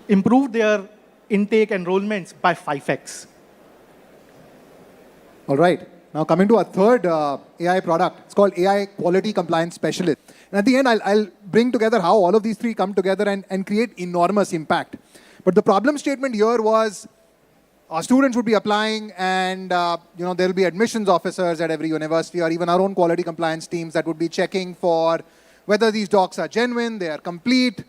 improved their intake enrollments by 5x. All right. Now coming to our third AI product, it's called AI Quality Compliance Specialist. And at the end, I'll bring together how all of these three come together and create enormous impact. But the problem statement here was our students would be applying and there will be admissions officers at every university or even our own quality compliance teams that would be checking for whether these docs are genuine, they are complete,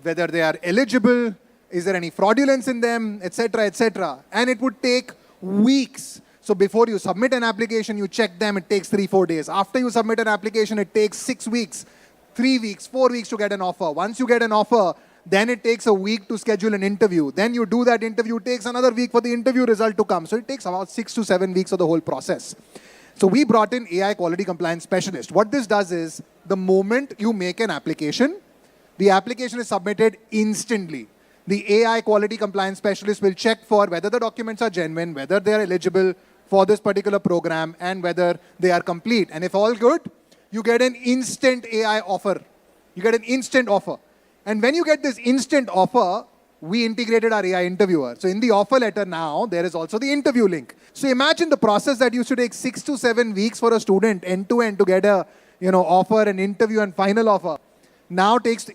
whether they are eligible, is there any fraudulence in them, etc., etc. And it would take weeks. So before you submit an application, you check them, it takes 3-4 days. After you submit an application, it takes 6 weeks, 3 weeks, 4 weeks to get an offer. Once you get an offer, then it takes a week to schedule an interview. Then you do that interview, it takes another week for the interview result to come. So it takes about 6 to 7 weeks of the whole process. So we brought in AI Quality Compliance Specialist. What this does is, the moment you make an application, the application is submitted instantly. The AI Quality Compliance Specialist will check for whether the documents are genuine, whether they are eligible for this particular program, and whether they are complete. And if all good, you get an instant AI offer. You get an instant offer. And when you get this instant offer, we integrated our AI interviewer. So in the offer letter now, there is also the interview link. So imagine the process that used to take 6 to 7 weeks for a student end-to-end to get a offer, an interview, and final offer. Now takes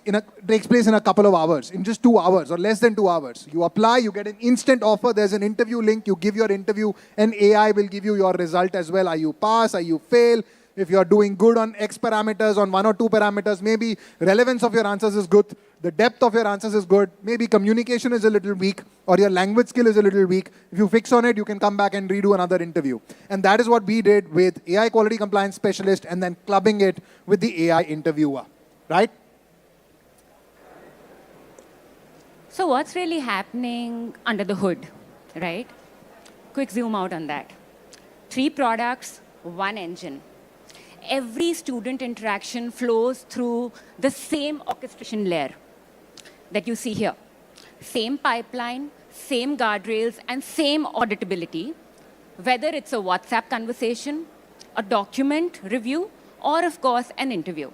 place in a couple of hours, in just 2 hours or less than 2 hours. You apply, you get an instant offer, there's an interview link, you give your interview, and AI will give you your result as well. Are you pass, are you fail? If you're doing good on X parameters, on 1 or 2 parameters, maybe relevance of your answers is good, the depth of your answers is good, maybe communication is a little weak, or your language skill is a little weak. If you fix on it, you can come back and redo another interview. And that is what we did with AI Quality Compliance Specialist and then clubbing it with the AI interviewer, right? So what's really happening under the hood, right? Quick zoom out on that. 3 products, 1 engine. Every student interaction flows through the same orchestration layer that you see here. Same pipeline, same guardrails, and same auditability, whether it's a WhatsApp conversation, a document review, or of course, an interview.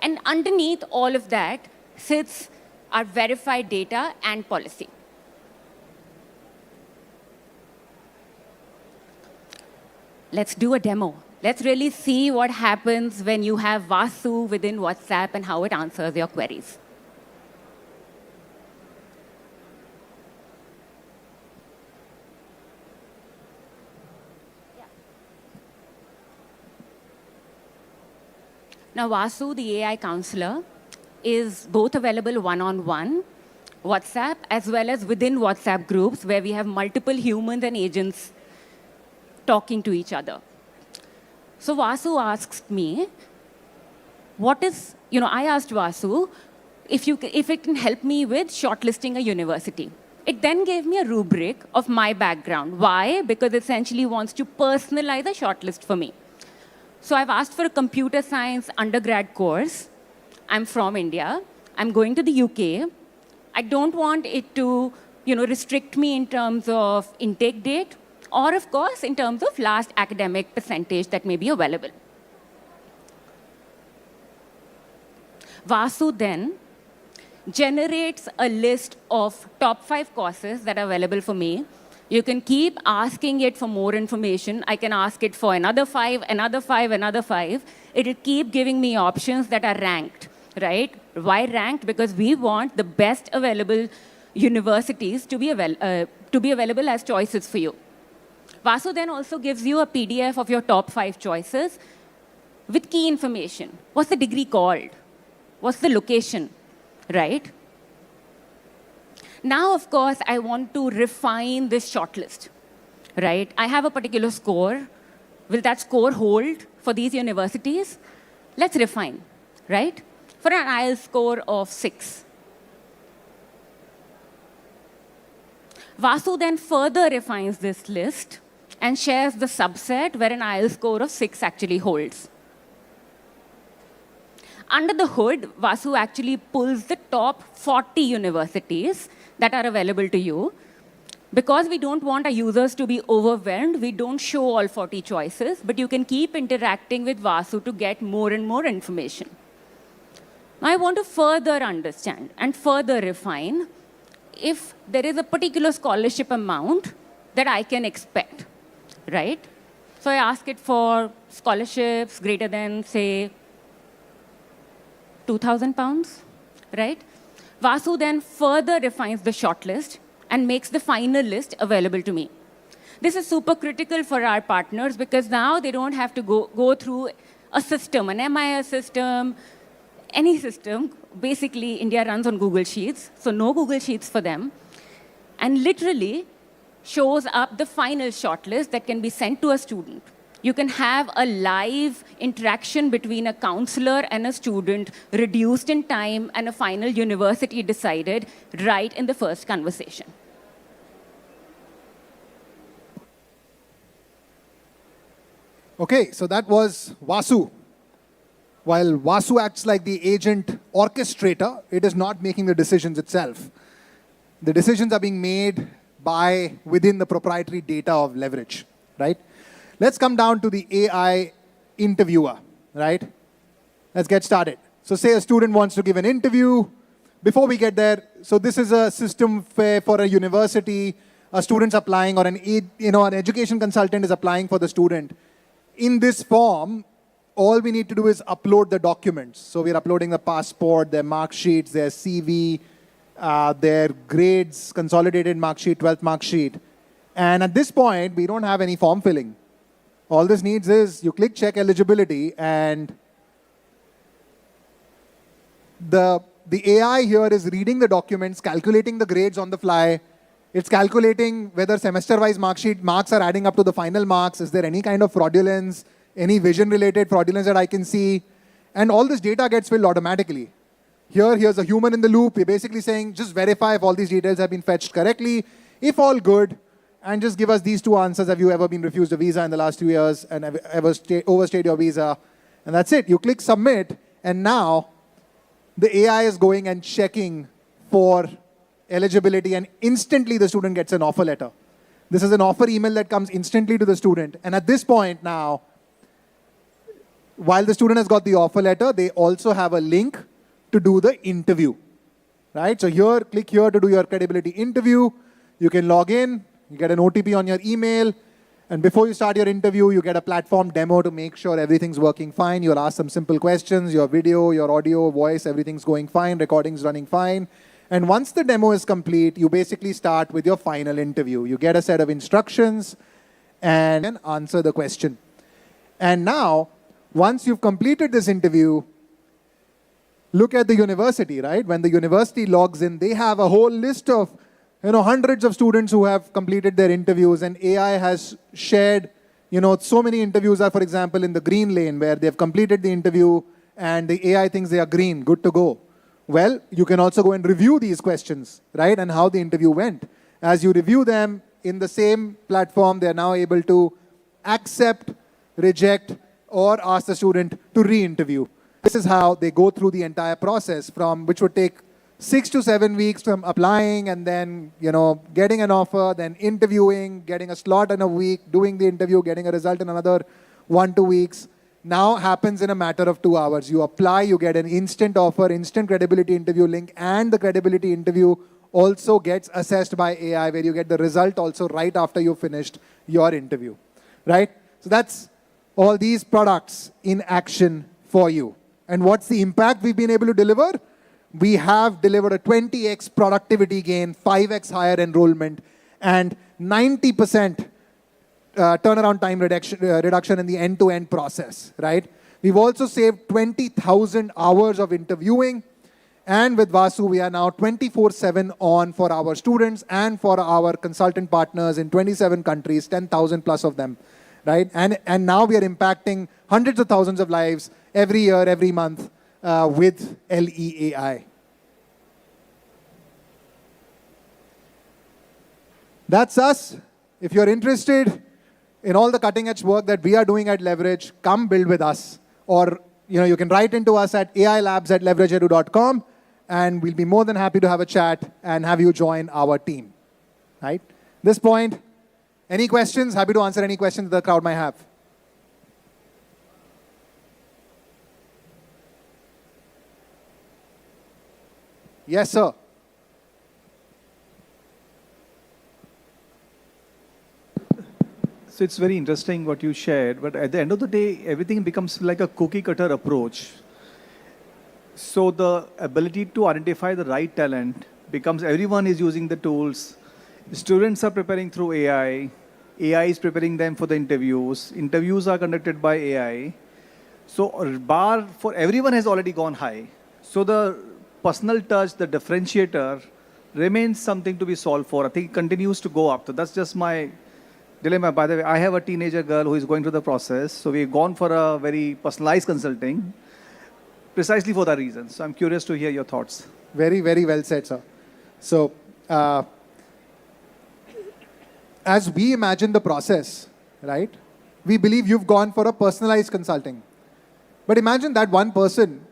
And underneath all of that sits our verified data and policy. Let's do a demo. Let's really see what happens when you have Vasu within WhatsApp and how it answers your queries. Now, Vasu, the AI counselor, is both available one-on-one, WhatsApp, as well as within WhatsApp groups where we have multiple humans and agents talking to each other. So Vasu asked me, I asked Vasu if it can help me with shortlisting a university. It then gave me a rubric of my background. Why? Because it essentially wants to personalize a shortlist for me. So I've asked for a computer science undergrad course. I'm from India. I'm going to the UK. I don't want it to, restrict me in terms of intake date or, of course, in terms of last academic percentage that may be available. Vasu then generates a list of top 5 courses that are available for me. You can keep asking it for more information. I can ask it for another 5, another 5, another 5. It will keep giving me options that are ranked, right? Why ranked? Because we want the best available universities to be available as choices for you. Vasu then also gives you a PDF of your top 5 choices with key information. What's the degree called? What's the location, right? Now, of course, I want to refine this shortlist, right? I have a particular score. Will that score hold for these universities? Let's refine, right? For an IELTS score of 6. Vasu then further refines this list and shares the subset where an IELTS score of 6 actually holds. Under the hood, Vasu actually pulls the top 40 universities that are available to you. Because we don't want our users to be overwhelmed, we don't show all 40 choices, but you can keep interacting with Vasu to get more and more information. Now, I want to further understand and further refine if there is a particular scholarship amount that I can expect, right? So I ask it for scholarships greater than, say, £2,000, right? Vasu then further refines the shortlist and makes the final list available to me. This is super critical for our partners because now they don't have to go through a system, an MIS system, any system. Basically, India runs on Google Sheets, so no Google Sheets for them. And literally shows up the final shortlist that can be sent to a student. You can have a live interaction between a counselor and a student, reduced in time, and a final university decided right in the first conversation. Okay, so that was Vasu. While Vasu acts like the agent orchestrator, it is not making the decisions itself. The decisions are being made by within the proprietary data of leverage, right? Let's come down to the AI interviewer, right? Let's get started. So say a student wants to give an interview. Before we get there, so this is a system for a university, a student's applying, or an education consultant is applying for the student. In this form, all we need to do is upload the documents. So we're uploading the passport, their mark sheets, their CV, their grades, consolidated mark sheet, 12th mark sheet. And at this point, we don't have any form filling. All this needs is you click check eligibility, and the AI here is reading the documents, calculating the grades on the fly. It's calculating whether semester-wise mark sheet marks are adding up to the final marks. Is there any kind of fraudulence, any vision-related fraudulence that I can see? And all this data gets filled automatically. Here's a human in the loop. We're basically saying, just verify if all these details have been fetched correctly. If all good, and just give us these two answers. Have you ever been refused a visa in the last 2 years and have ever overstayed your visa? And that's it. You click submit, and now the AI is going and checking for eligibility, and instantly the student gets an offer letter. This is an offer email that comes instantly to the student. And at this point now, while the student has got the offer letter, they also have a link to do the interview, right? So here, click here to do your credibility interview. You can log in, you get an OTP on your email, and before you start your interview, you get a platform demo to make sure everything's working fine. You'll ask some simple questions, your video, your audio, voice, everything's going fine, recording's running fine. And once the demo is complete, you basically start with your final interview. You get a set of instructions and answer the question. And now, once you've completed this interview, look at the university, right? When the university logs in, they have a whole list of hundreds of students who have completed their interviews, and AI has shared, so many interviews are, for example, in the green lane where they've completed the interview and the AI thinks they are green, good to go. Well, you can also go and review these questions, right? And how the interview went. As you review them in the same platform, they're now able to accept, reject, or ask the student to re-interview. This is how they go through the entire process, from which would take 6 to 7 weeks from applying and then, getting an offer, then interviewing, getting a slot in a week, doing the interview, getting a result in another 1 to 2 weeks. Now happens in a matter of 2 hours. You apply, you get an instant offer, instant credibility interview link, and the credibility interview also gets assessed by AI, where you get the result also right after you finished your interview, right? So that's all these products in action for you. And what's the impact we've been able to deliver? We have delivered a 20x productivity gain, 5x higher enrollment, and 90% turnaround time reduction in the end-to-end process, right? We've also saved 20,000 hours of interviewing. And with Vasu, we are now 24/7 on for our students and for our consultant partners in 27 countries, 10,000 plus of them, right? And now we are impacting hundreds of thousands of lives every year, every month with LEAI. That's us. If you're interested in all the cutting-edge work that we are doing at Leverage, come build with us. Or you can write into us at ailabs@leverageedu.com, and we'll be more than happy to have a chat and have you join our team. Right? This point, any questions? Happy to answer any questions the crowd might have. Yes, sir. So it's very interesting what you shared, but at the end of the day, everything becomes like a cookie cutter approach. So the ability to identify the right talent becomes everyone is using the tools. Students are preparing through AI. AI is preparing them for the interviews. Interviews are conducted by AI. So bar for everyone has already gone high. So the personal touch, the differentiator, remains something to be solved for. I think it continues to go up. So that's just my dilemma. By the way, I have a teenager girl who is going through the process. So we've gone for a very personalized consulting precisely for that reason. So I'm curious to hear your thoughts. Very, very well said, sir. So, as we imagine the process, right, we believe you've gone for a personalized consulting. But imagine that one person,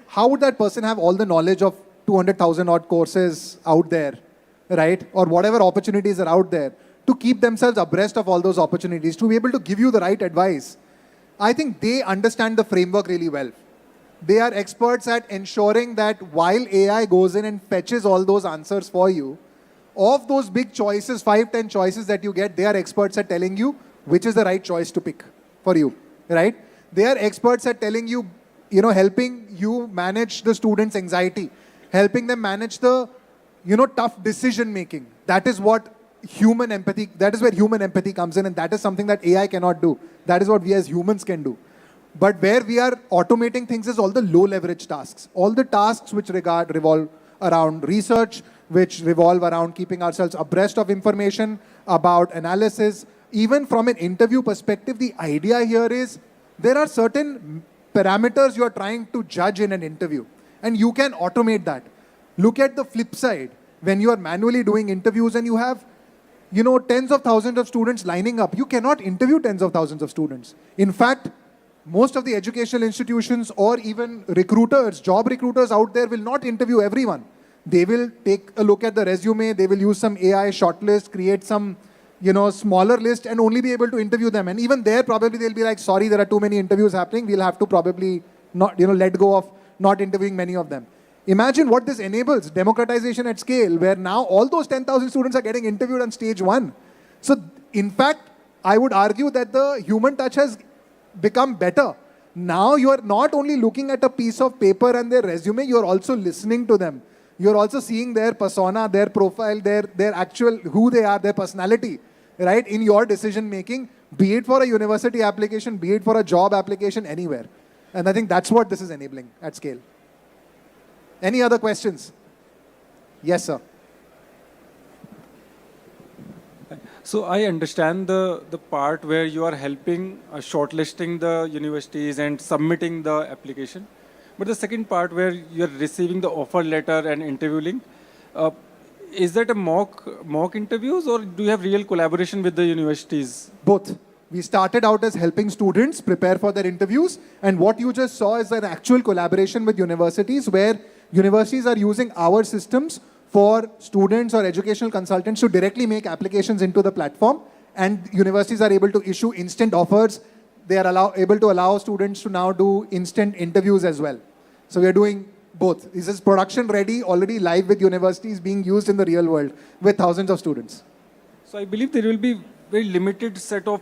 how would that person have all the knowledge of 200,000 odd courses out there, right? Or whatever opportunities are out there to keep themselves abreast of all those opportunities, to be able to give you the right advice. I think they understand the framework really well. They are experts at ensuring that while AI goes in and fetches all those answers for you, of those big choices, 5, 10 choices that you get, they are experts at telling you which is the right choice to pick for you, right? They are experts at telling you, helping you manage the student's anxiety, helping them manage the, tough decision making. That is what human empathy, that is where human empathy comes in, and that is something that AI cannot do. That is what we as humans can do. But where we are automating things is all the low leverage tasks, all the tasks which revolve around research, which revolve around keeping ourselves abreast of information about analysis. Even from an interview perspective, the idea here is there are certain parameters you are trying to judge in an interview, and you can automate that. Look at the flip side. When you are manually doing interviews and you have, tens of thousands of students lining up, you cannot interview tens of thousands of students. In fact, most of the educational institutions or even recruiters, job recruiters out there will not interview everyone. They will take a look at the resume, they will use some AI shortlist, create some, smaller list and only be able to interview them. And even there, probably they'll be like, sorry, there are too many interviews happening. We'll have to probably not, let go of not interviewing many of them. Imagine what this enables, democratization at scale, where now all those 10,000 students are getting interviewed on stage 1. So in fact, I would argue that the human touch has become better. Now you are not only looking at a piece of paper and their resume, you are also listening to them. You are also seeing their persona, their profile, their actual, who they are, their personality, right, in your decision making, be it for a university application, be it for a job application, anywhere. And I think that's what this is enabling at scale. Any other questions? Yes, sir. So I understand the part where you are helping shortlisting the universities and submitting the application. But the second part where you're receiving the offer letter and interviewing, is that a mock interviews or do you have real collaboration with the universities? Both. We started out as helping students prepare for their interviews, and what you just saw is an actual collaboration with universities where universities are using our systems for students or educational consultants to directly make applications into the platform, and universities are able to issue instant offers. They are able to allow students to now do instant interviews as well. So we are doing both. This is production ready, already live with universities being used in the real world with thousands of students. So I believe there will be very limited set of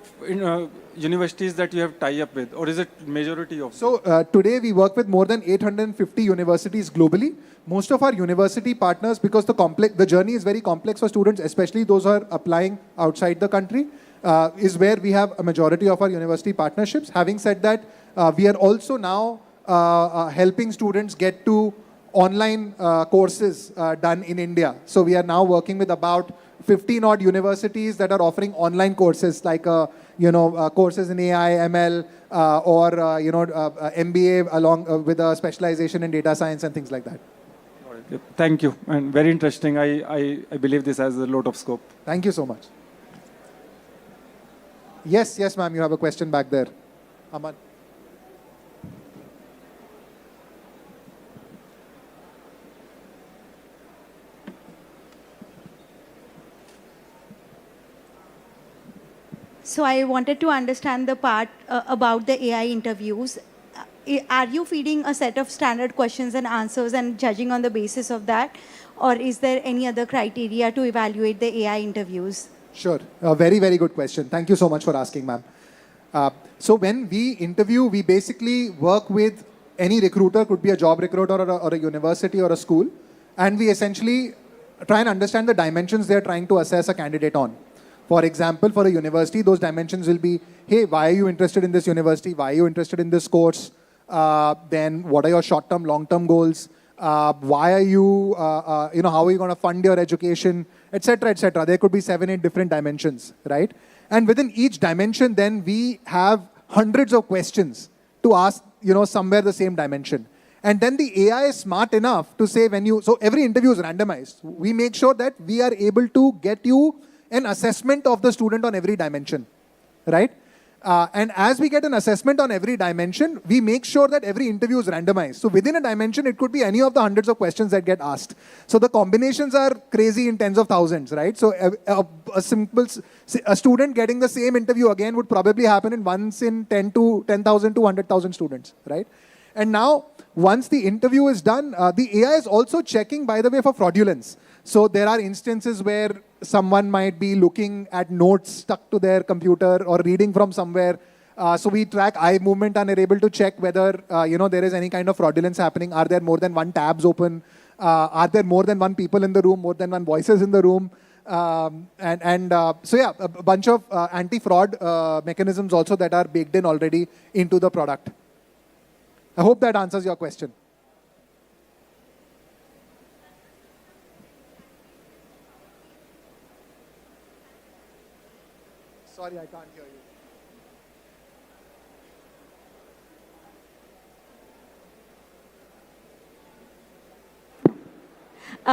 universities that you have tie up with, or is it majority of? So today we work with more than 850 universities globally. Most of our university partners, because the journey is very complex for students, especially those who are applying outside the country, is where we have a majority of our university partnerships. Having said that, we are also now helping students get to online courses done in India. So we are now working with about 15 odd universities that are offering online courses like courses in AI, ML, or MBA along with a specialization in data science and things like that. Yep. Thank you, and very interesting. I believe this has a lot of scope. Thank you so much. Yes, ma'am, you have a question back there. Aman. So I wanted to understand the part about the AI interviews. Are you feeding a set of standard questions and answers and judging on the basis of that? Or is there any other criteria to evaluate the AI interviews? Sure. A very, very good question. Thank you so much for asking, ma'am. So when we interview, we basically work with any recruiter, could be a job recruiter or a university or a school, and we essentially try and understand the dimensions they're trying to assess a candidate on. For example, for a university, those dimensions will be, hey, why are you interested in this university? Why are you interested in this course? Then what are your short-term, long-term goals? Why are you, how are you going to fund your education, etc., etc. There could be 7, 8 different dimensions, right? And within each dimension, then we have hundreds of questions to ask, somewhere the same dimension. And then the AI is smart enough to say so every interview is randomized. We make sure that we are able to get you an assessment of the student on every dimension, right? And as we get an assessment on every dimension, we make sure that every interview is randomized. So within a dimension, it could be any of the hundreds of questions that get asked. So the combinations are crazy in tens of thousands, right? So a student getting the same interview again would probably happen in once in 10,000 to 100,000 students, right? And now, once the interview is done, the AI is also checking, by the way, for fraudulence. So there are instances where someone might be looking at notes stuck to their computer or reading from somewhere. So we track eye movement and are able to check whether there is any kind of fraudulence happening. Are there more than one tabs open? Are there more than one people in the room? More than one voices in the room? So yeah, a bunch of anti-fraud mechanisms also that are baked in already into the product. I hope that answers your question. Sorry, I can't hear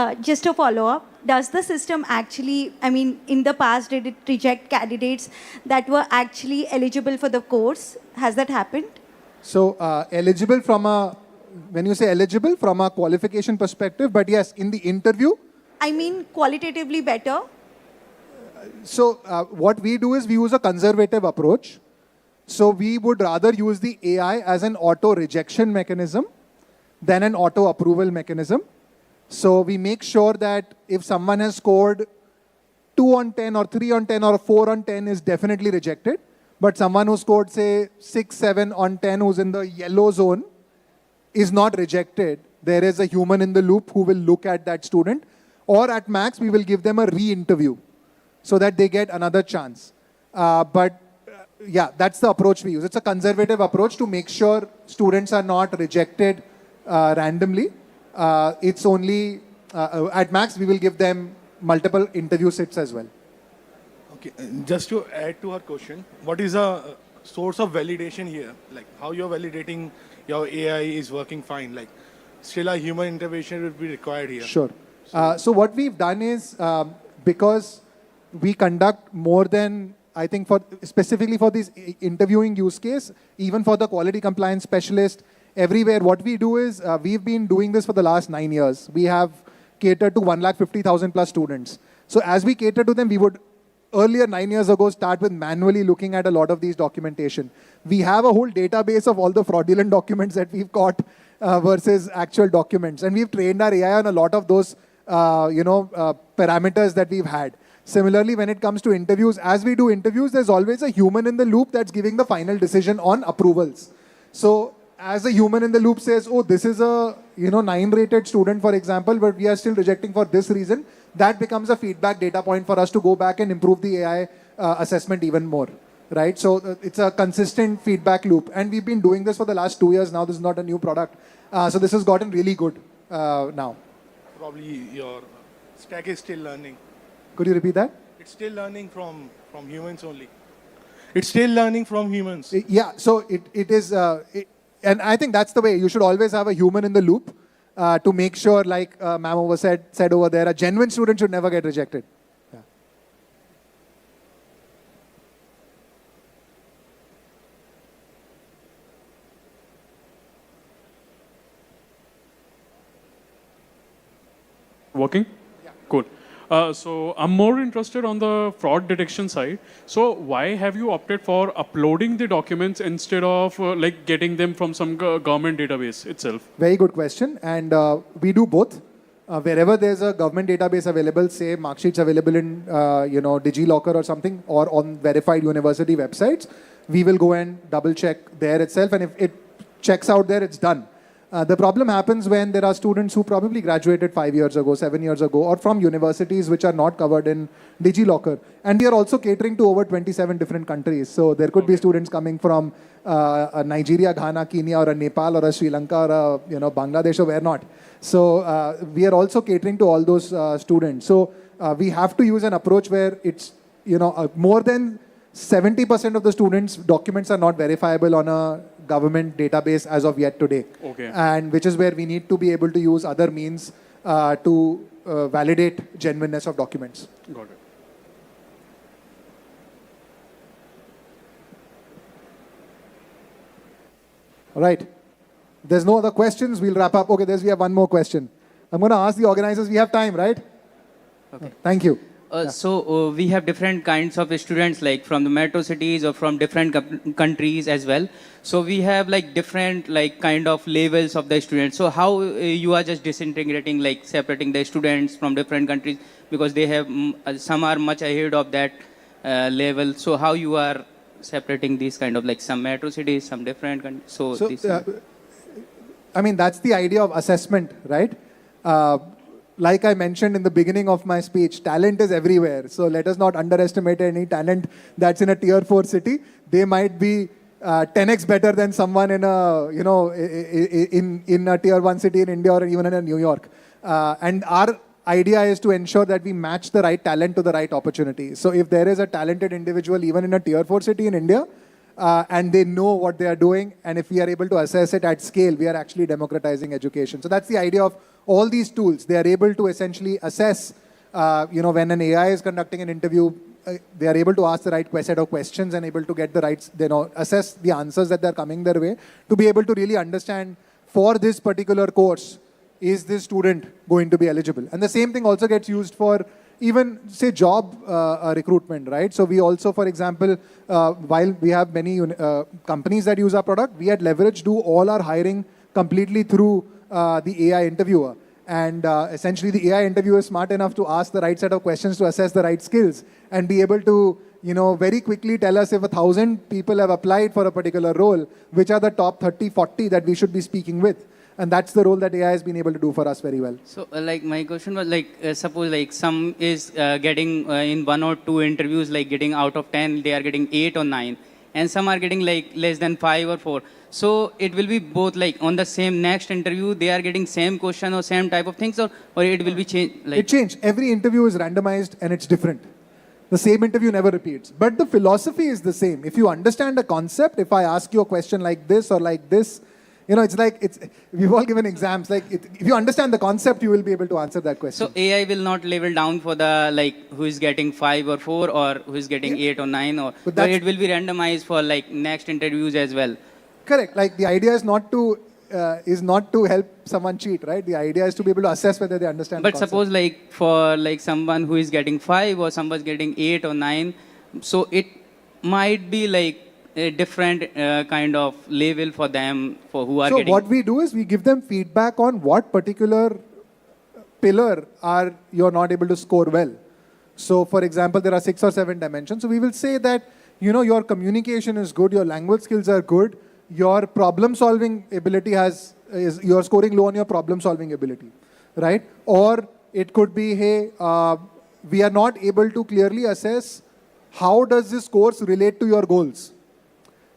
you. Just a follow-up. Does the system actually, in the past, did it reject candidates that were actually eligible for the course? Has that happened? So eligible when you say eligible from a qualification perspective, but yes, in the interview? Qualitatively better. So what we do is we use a conservative approach. So we would rather use the AI as an auto-rejection mechanism than an auto-approval mechanism. So we make sure that if someone has scored 2 on 10 or 3 on 10 or 4 on 10 is definitely rejected. But someone who scored, say, 6, 7 on 10, who's in the yellow zone, is not rejected. There is a human in the loop who will look at that student. Or at max, we will give them a re-interview so that they get another chance. Yeah, that's the approach we use. It's a conservative approach to make sure students are not rejected randomly. It's only, at max, we will give them multiple interview sits as well. Okay, just to add to her question, what is a source of validation here? Like how you're validating your AI is working fine? Like still a human intervention will be required here. Sure. So what we've done is, because we conduct more than, I think specifically for this interviewing use case, even for the quality compliance specialist, everywhere, what we do is, we've been doing this for the last 9 years. We have catered to 150,000 plus students. So as we cater to them, we would earlier 9 years ago start with manually looking at a lot of these documentation. We have a whole database of all the fraudulent documents that we've got versus actual documents. And we've trained our AI on a lot of those parameters that we've had. Similarly, when it comes to interviews, as we do interviews, there's always a human in the loop that's giving the final decision on approvals. So as a human in the loop says, oh, this is a 9-rated student, for example, but we are still rejecting for this reason, that becomes a feedback data point for us to go back and improve the AI assessment even more, right? So it's a consistent feedback loop. And we've been doing this for the last 2 years now. This is not a new product. So this has gotten really good now. Probably your stack is still learning. Could you repeat that? It's still learning from humans only. It's still learning from humans. Yeah, so it is, and I think that's the way. You should always have a human in the loop to make sure, like ma'am said over there, a genuine student should never get rejected. Yeah. Working? Yeah. Cool. So I'm more interested on the fraud detection side. So why have you opted for uploading the documents instead of getting them from some government database itself? Very good question. And we do both. wherever there's a government database available, say mark sheets available in DigiLocker or something, or on verified university websites, we will go and double check there itself, and if it checks out there, it's done. The problem happens when there are students who probably graduated 5 years ago, 7 years ago, or from universities which are not covered in DigiLocker. And we are also catering to over 27 different countries. So there could be students coming from a Nigeria, Ghana, Kenya, or a Nepal, or a Sri Lanka, or a Bangladesh, or where not. So we are also catering to all those students. So we have to use an approach where it's more than 70% of the students' documents are not verifiable on a government database as of yet today. Okay. And which is where we need to be able to use other means to validate genuineness of documents. Got it. All right. There's no other questions. We'll wrap up. Okay, we have one more question. I'm going to ask the organizers. We have time, right? Okay. Thank you. So we have different kinds of students, like from the metro cities or from different countries as well. So we have like different kind of levels of the students. So how you are just disintegrating, like separating the students from different countries, because they have some are much ahead of that level. So how you are separating these kind of some metro cities, some different countries. So I mean, that's the idea of assessment, right? Like I mentioned in the beginning of my speech, talent is everywhere. So let us not underestimate any talent that's in a tier 4 city. They might be 10x better than someone in a, in a tier 1 city in India or even in New York. And our idea is to ensure that we match the right talent to the right opportunity. So if there is a talented individual even in a tier 4 city in India, and they know what they are doing, and if we are able to assess it at scale, we are actually democratizing education. So that's the idea of all these tools. They are able to essentially assess, when an AI is conducting an interview, they are able to ask the right set of questions and able to get the right, assess the answers that they're coming their way, to be able to really understand for this particular course, is this student going to be eligible? And the same thing also gets used for even, say, job recruitment, right? So we also, for example, while we have many companies that use our product, we at Leverage do all our hiring completely through the AI interviewer. And essentially, the AI interviewer is smart enough to ask the right set of questions to assess the right skills and be able to, very quickly tell us if 1,000 people have applied for a particular role, which are the top 30, 40 that we should be speaking with. And that's the role that AI has been able to do for us very well. So, my question was, suppose, some is getting in 1 or 2 interviews, getting out of 10, they are getting 8 or 9. And some are getting, less than 5 or 4. So, it will be both, on the same next interview, they are getting same question or same type of things, or it will be changed? It changed. Every interview is randomized and it's different. The same interview never repeats. But the philosophy is the same. If you understand a concept, if I ask you a question like this or like this, we've all given exams. If you understand the concept, you will be able to answer that question. So AI will not level down for the who is getting 5 or 4 or who is getting 8 or 9, or it will be randomized for next interviews as well. Correct. The idea is not to help someone cheat, right? The idea is to be able to assess whether they understand. But the concept. suppose for someone who is getting 5 or someone's getting 8 or 9, so it might be a different kind of level for them, for who are so getting. What we do is we give them feedback on what particular pillar you're not able to score well. So for example, there are 6 or 7 dimensions. So we will say that, your communication is good, your language skills are good, your problem solving ability you're scoring low on your problem solving ability, right? Or it could be, hey, we are not able to clearly assess how does this course relate to your goals.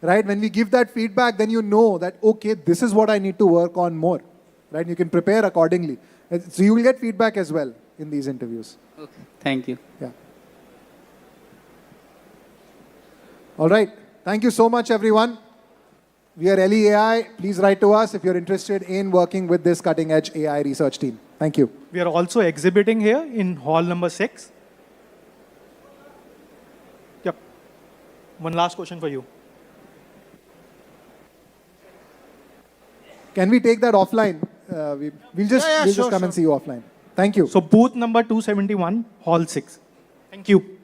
Right? When we give that feedback, then you know that, okay, this is what I need to work on more. Right? You can prepare accordingly. So you will get feedback as well in these interviews. Okay. Thank you. Yeah. All right. Thank you so much, everyone. We are LEAI. Please write to us if you're interested in working with this cutting-edge AI research team. Thank you. We are also exhibiting here in hall number 6. Yep. One last question for you. Can we take that offline? We'll just come and see you offline. Thank you. So booth number 271, hall 6. Thank you.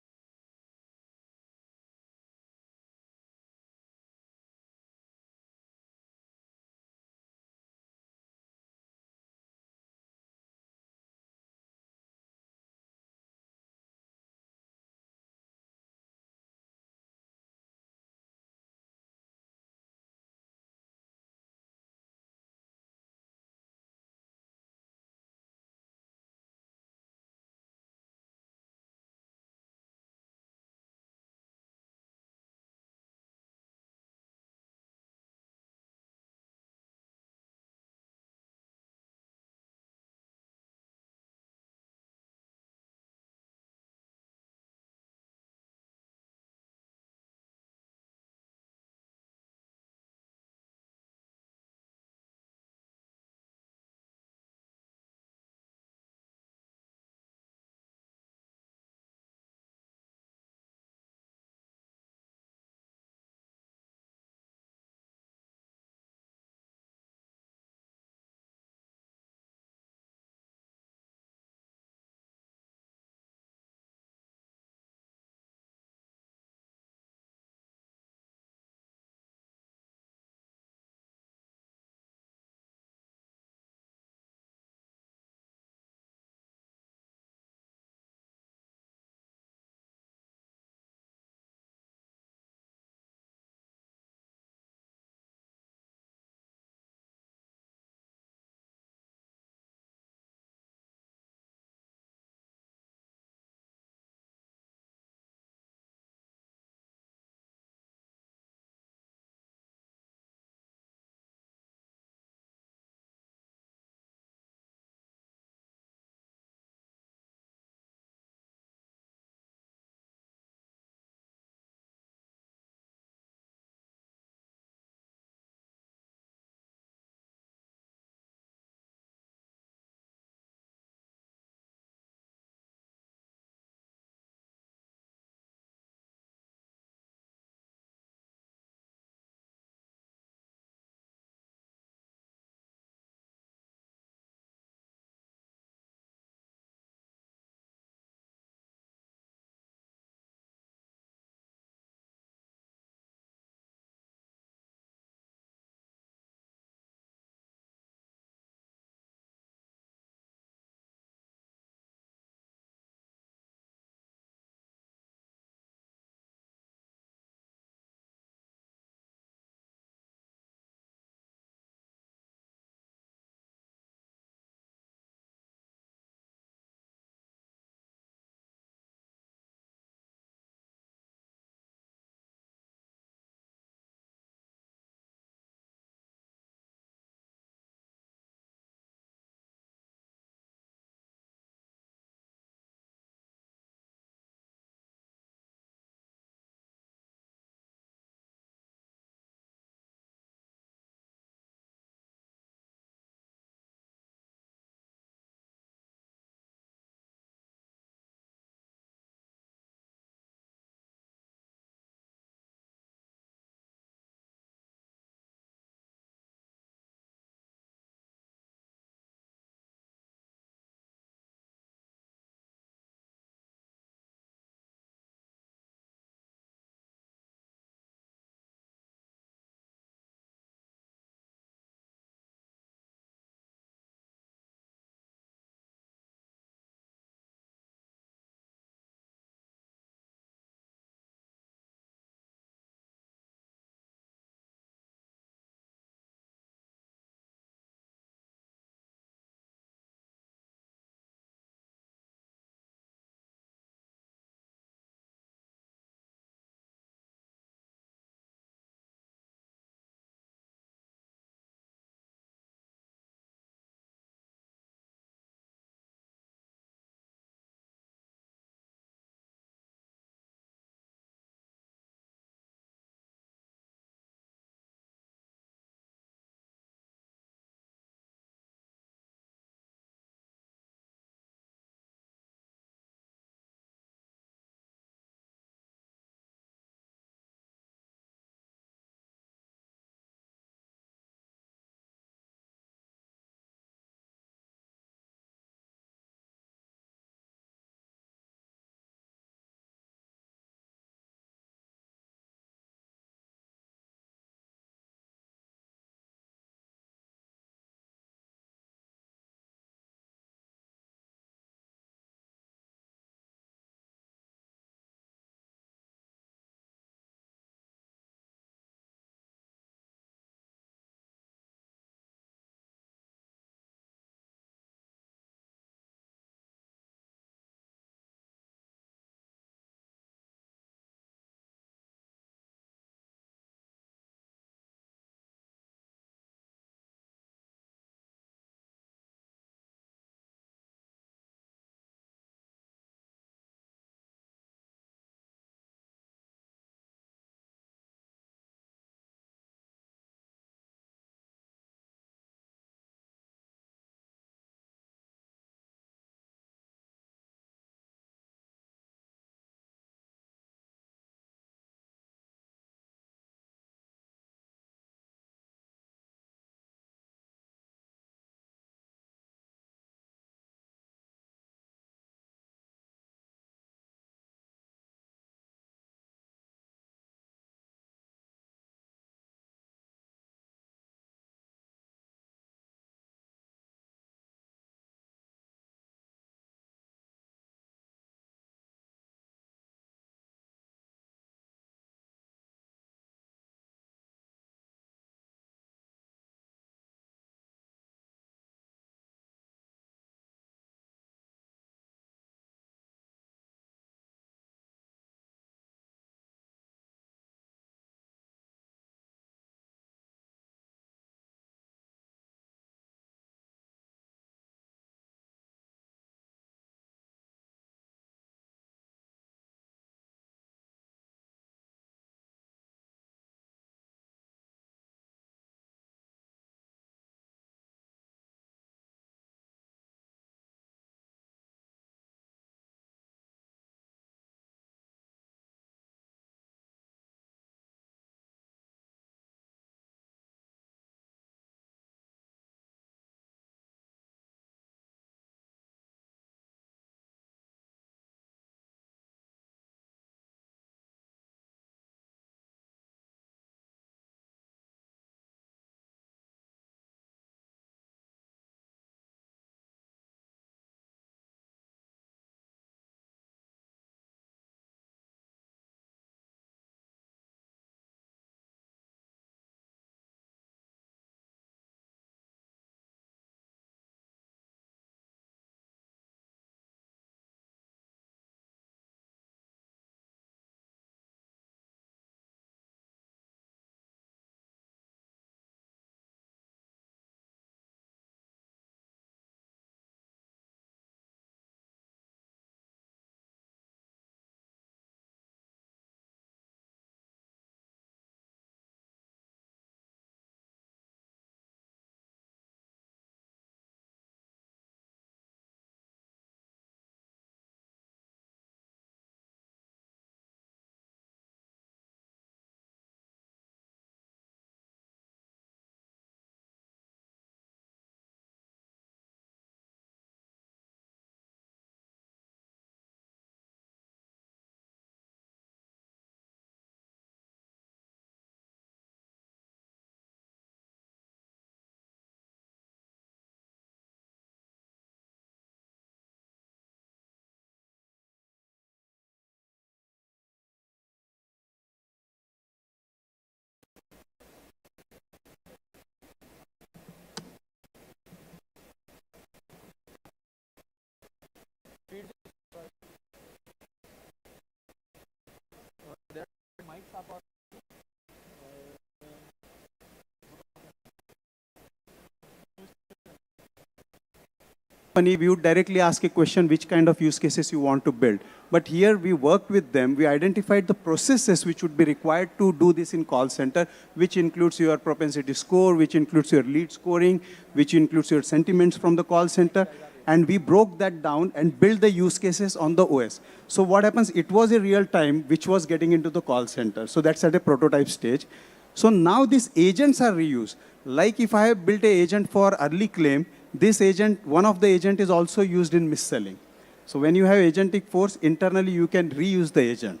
company, we would directly ask a question, which kind of use cases you want to build. But here we worked with them, we identified the processes which would be required to do this in call center, which includes your propensity score, which includes your lead scoring, which includes your sentiments from the call center. And we broke that down and built the use cases on the OS. So what happens, it was a real time which was getting into the call center. So that's at a prototype stage. So now these agents are reused. Like if I have built an agent for early claim, this agent, one of the agent is also used in mis-selling. So when you have agentic force, internally you can reuse the agent.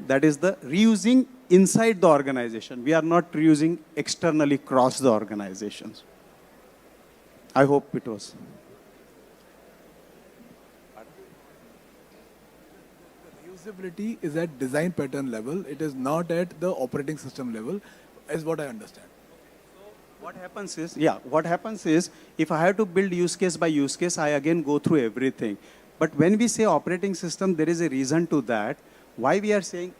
That is the reusing inside the organization. We are not reusing externally across the organizations. I hope it was. Reusability is at design pattern level. It is not at the operating system level, is what I understand. What happens is, if I have to build use case by use case, I again go through everything. But when we say operating system, there is a reason to that. Why we are saying,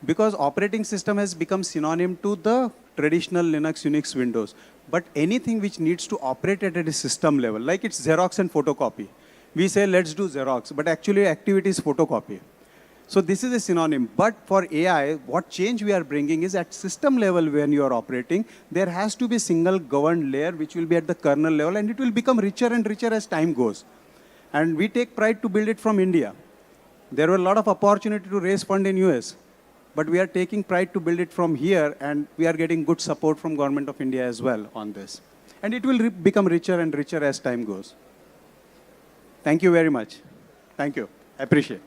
because operating system has become synonym to the traditional Linux, Unix, Windows. But anything which needs to operate at a system level, like it's Xerox and photocopy. We say, let's do Xerox, but actually activity is photocopy. So this is a synonym. But for AI, what change we are bringing is at system level when you are operating, there has to be a single governed layer which will be at the kernel level, and it will become richer and richer as time goes. And we take pride to build it from India. There were a lot of opportunity to raise fund in US, but we are taking pride to build it from here, and we are getting good support from Government of India as well on this. And it will become richer and richer as time goes. Thank you very much. Thank you. I appreciate it.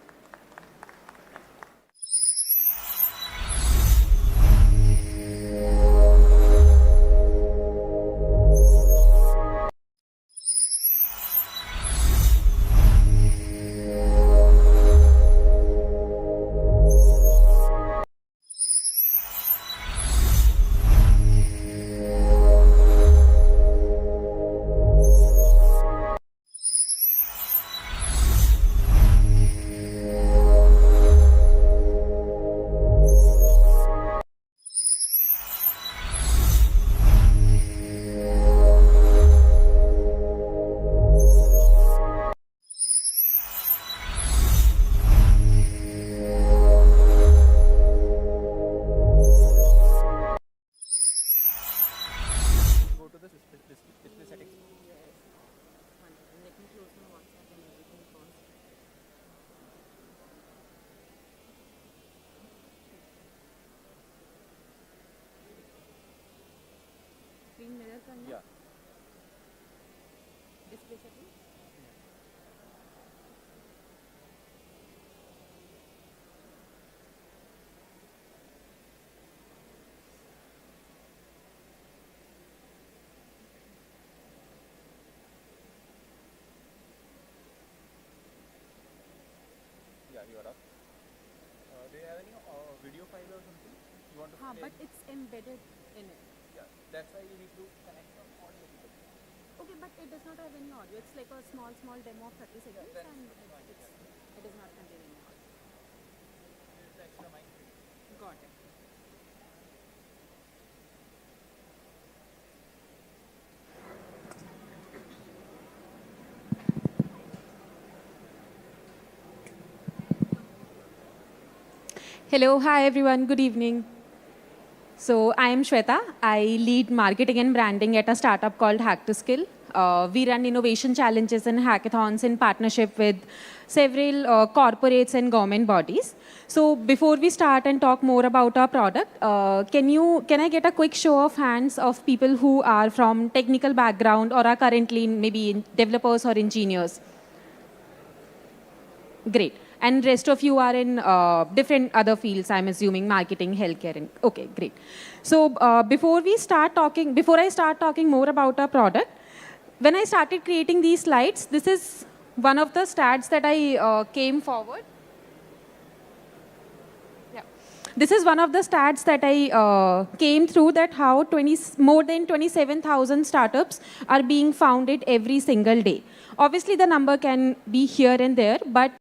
But it's embedded in it. Yeah, that's why you need to connect from audio. Okay, but it does not have any audio. It's like a small demo of 30 seconds, and it does not contain any audio. There's the extra mic. Got it. Hello, hi everyone, good evening. So I am Shweta. I lead marketing and branding at a startup called Hack to Skill. We run innovation challenges and hackathons in partnership with several corporates and government bodies. So before we start and talk more about our product, can I get a quick show of hands of people who are from technical background or are currently maybe developers or engineers? Great. And rest of you are in different other fields, I'm assuming, marketing, healthcare. And, okay, great. So before I start talking more about our product, when I started creating these slides, this is one of the stats that I came forward. Yeah. This is one of the stats that I came through, that how more than 27,000 startups are being founded every single day. Obviously, the number can be here and there, but